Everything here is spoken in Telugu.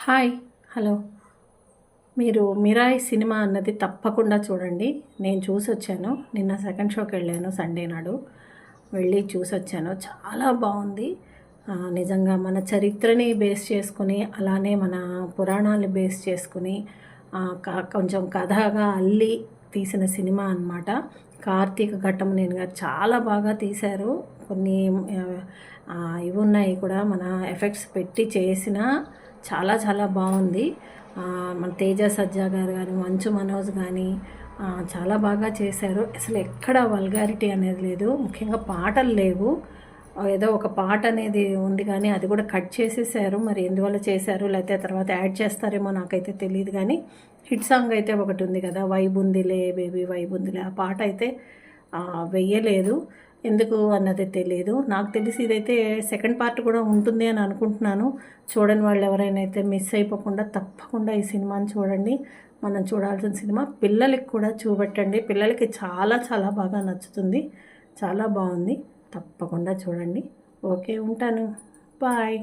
హాయ్ హలో మీరు మిరాయి సినిమా అన్నది తప్పకుండా చూడండి. నేను చూసొచ్చాను. నిన్న సెకండ్ షోకి వెళ్ళాను సండే నాడు. వెళ్ళి చూసొచ్చాను. చాలా బాగుంది. నిజంగా మన చరిత్రని బేస్ చేసుకుని, అలానే మన పురాణాలు బేస్ చేసుకుని కొంచెం కథగా అల్లి తీసిన సినిమా అన్నమాట. కార్తీక ఘట్టమనేని గారు చాలా బాగా తీశారు. కొన్ని ఇవి ఉన్నాయి కూడా, మన ఎఫెక్ట్స్ పెట్టి చేసిన చాలా చాలా బాగుంది. మన తేజ సజ్జా గారు కానీ, మంచు మనోజ్ కానీ చాలా బాగా చేశారు. అసలు ఎక్కడ వల్గారిటీ అనేది లేదు. ముఖ్యంగా పాటలు లేవు. ఏదో ఒక పాట అనేది ఉంది కానీ అది కూడా కట్ చేసేసారు. మరి ఎందువల్ల చేశారు, లేకపోతే తర్వాత యాడ్ చేస్తారేమో నాకైతే తెలియదు. కానీ హిట్ సాంగ్ అయితే ఒకటి ఉంది కదా, వైబుందిలే బేబీ వైబుందిలే, ఆ పాట అయితే వెయ్యలేదు. ఎందుకు అన్నది తెలియదు. నాకు తెలిసి ఇదైతే సెకండ్ పార్ట్ కూడా ఉంటుంది అని అనుకుంటున్నాను. చూడని వాళ్ళు ఎవరైనా అయితే మిస్ అయిపోకుండా తప్పకుండా ఈ సినిమాని చూడండి. మనం చూడాల్సిన సినిమా. పిల్లలకి కూడా చూపెట్టండి. పిల్లలకి చాలా చాలా బాగా నచ్చుతుంది. చాలా బాగుంది. తప్పకుండా చూడండి. ఓకే, ఉంటాను. బాయ్.